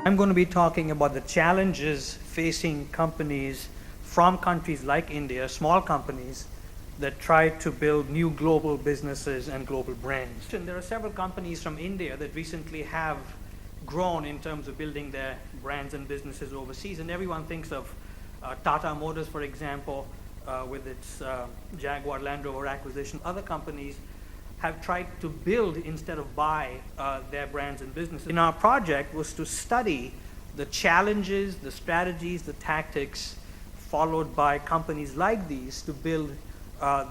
I'm going to be talking about the challenges facing companies from countries like India, small companies that try to build new global businesses and global brands. And there are several companies from India that recently have grown in terms of building their brands and businesses overseas. And everyone thinks of Tata Motors, for example, with its Jaguar Land Rover acquisition. Other companies have tried to build instead of buy their brands and businesses. And our project was to study the challenges, the strategies, the tactics followed by companies like these to build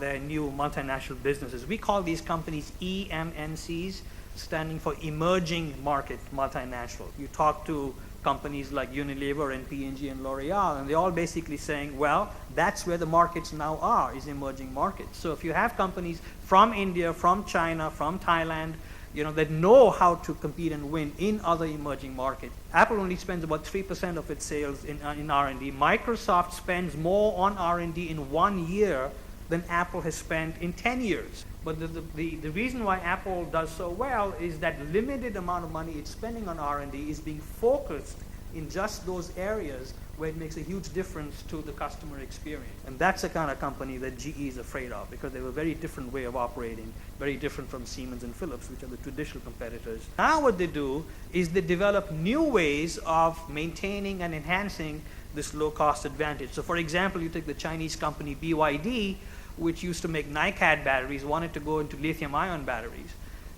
their new multinational businesses. We call these companies EMNCs, standing for Emerging Market Multinational. You talk to companies like Unilever and P&G and L'Oreal, and they're all basically saying, well, that's where the markets now are, is emerging markets. So if you have companies from India, from China, from Thailand, that know how to compete and win in other emerging markets. Apple only spends about 3% of its sales in R&D. Microsoft spends more on R&D in 1 year than Apple has spent in 10 years. But the reason why Apple does so well is that limited amount of money it's spending on R&D is being focused in just those areas where it makes a huge difference to the customer experience. And that's the kind of company that GE is afraid of, because they have a very different way of operating, very different from Siemens and Philips, which are the traditional competitors. Now what they do is they develop new ways of maintaining and enhancing this low-cost advantage. So for example, you take the Chinese company BYD, which used to make NiCad batteries, wanted to go into lithium-ion batteries.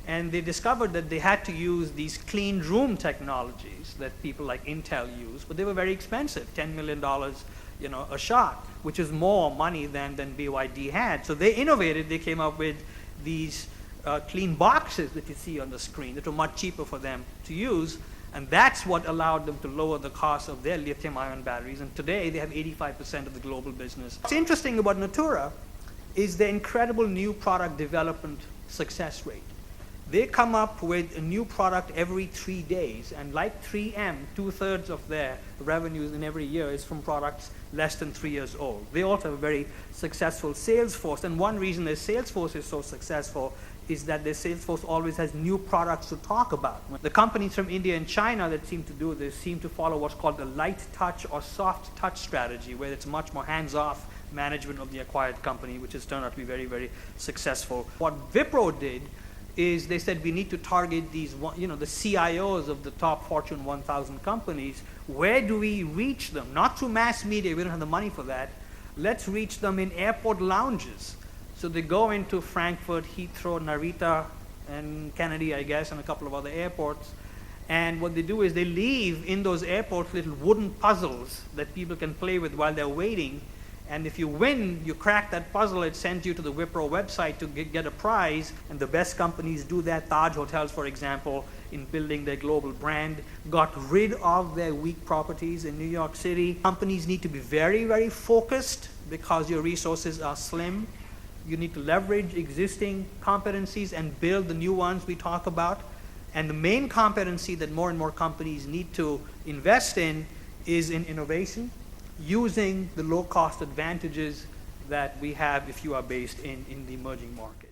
And they discovered that they had to use these clean room technologies that people like Intel use, but they were very expensive, $10 million a shot, which is more money than BYD had. So they innovated, they came up with these clean boxes that you see on the screen that were much cheaper for them to use, and that's what allowed them to lower the cost of their lithium-ion batteries, and today they have 85% of the global business. What's interesting about Natura is the incredible new product development success rate. They come up with a new product every 3 days, and like 3M, 2/3 of their revenues in every year is from products less than 3 years old. They also have a very successful sales force, and one reason their sales force is so successful is that their sales force always has new products to talk about. The companies from India and China that seem to do this seem to follow what's called the light touch or soft touch strategy, where it's much more hands-off management of the acquired company, which has turned out to be very, very successful. What Wipro did is they said we need to target these, the CIOs of the top Fortune 1000 companies. Where do we reach them? Not through mass media, we don't have the money for that. Let's reach them in airport lounges. So they go into Frankfurt, Heathrow, Narita, and Kennedy, I guess, and a couple of other airports. And what they do is they leave in those airports little wooden puzzles that people can play with while they're waiting. And if you win, you crack that puzzle, it sends you to the Wipro website to get a prize. And the best companies do that. Taj Hotels, for example, in building their global brand, got rid of their weak properties in New York City. Companies need to be very, very focused because your resources are slim. You need to leverage existing competencies and build the new ones we talk about. And the main competency that more and more companies need to invest in is in innovation, using the low-cost advantages that we have if you are based in the emerging market.